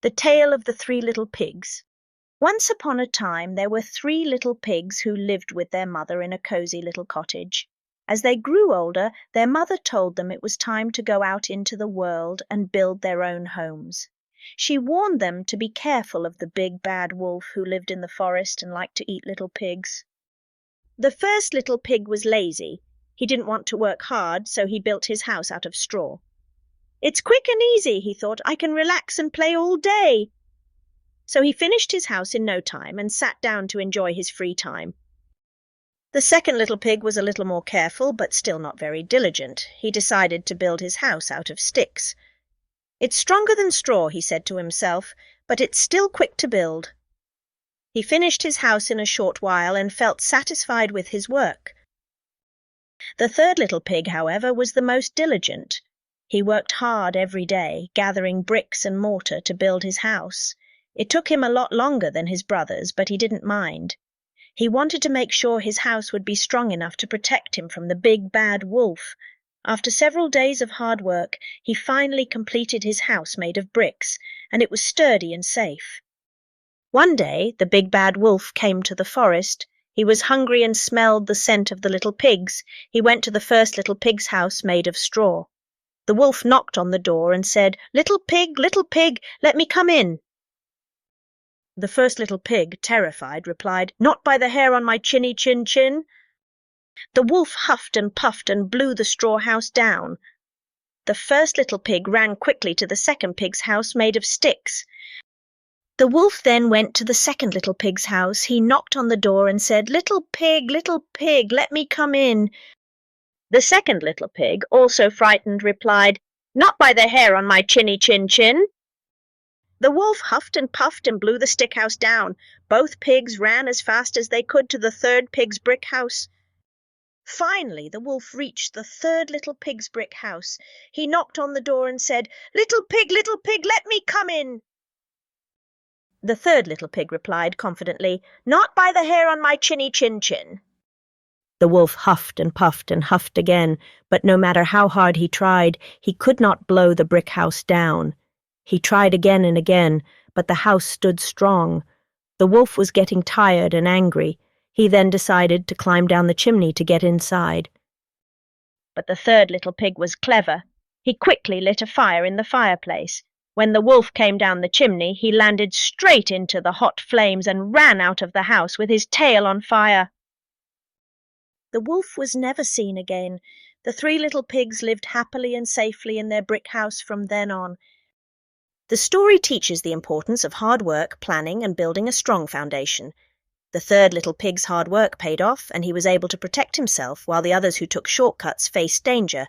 The Tale of the Three Little Pigs. Once upon a time there were three little pigs who lived with their mother in a cozy little cottage. As they grew older, their mother told them it was time to go out into the world and build their own homes. She warned them to be careful of the big bad wolf who lived in the forest and liked to eat little pigs. The first little pig was lazy. He didn't want to work hard, so he built his house out of straw. "It's quick and easy," he thought. "I can relax and play all day." So he finished his house in no time and sat down to enjoy his free time. The second little pig was a little more careful, but still not very diligent. He decided to build his house out of sticks. "It's stronger than straw," he said to himself, "but it's still quick to build." He finished his house in a short while and felt satisfied with his work. The third little pig, however, was the most diligent. He worked hard every day, gathering bricks and mortar to build his house. It took him a lot longer than his brothers, but he didn't mind. He wanted to make sure his house would be strong enough to protect him from the big bad wolf. After several days of hard work, he finally completed his house made of bricks, and it was sturdy and safe. One day the big bad wolf came to the forest. He was hungry and smelled the scent of the little pigs. He went to the first little pig's house made of straw. The wolf knocked on the door and said, little pig, let me come in." The first little pig, terrified, replied, "Not by the hair on my chinny chin chin." The wolf huffed and puffed and blew the straw house down. The first little pig ran quickly to the second pig's house made of sticks. The wolf then went to the second little pig's house. He knocked on the door and said, little pig, let me come in." The second little pig, also frightened, replied, "Not by the hair on my chinny chin chin." The wolf huffed and puffed and blew the stick house down. Both pigs ran as fast as they could to the third pig's brick house. Finally, the wolf reached the third little pig's brick house. He knocked on the door and said, little pig, let me come in." The third little pig replied confidently, "Not by the hair on my chinny chin chin." The wolf huffed and huffed again, but no matter how hard he tried, he could not blow the brick house down. He tried again and again, but the house stood strong. The wolf was getting tired and angry. He then decided to climb down the chimney to get inside. But the third little pig was clever. He quickly lit a fire in the fireplace. When the wolf came down the chimney, he landed straight into the hot flames and ran out of the house with his tail on fire. The wolf was never seen again. The three little pigs lived happily and safely in their brick house from then on. The story teaches the importance of hard work, planning, and building a strong foundation. The third little pig's hard work paid off, and he was able to protect himself while the others who took shortcuts faced danger.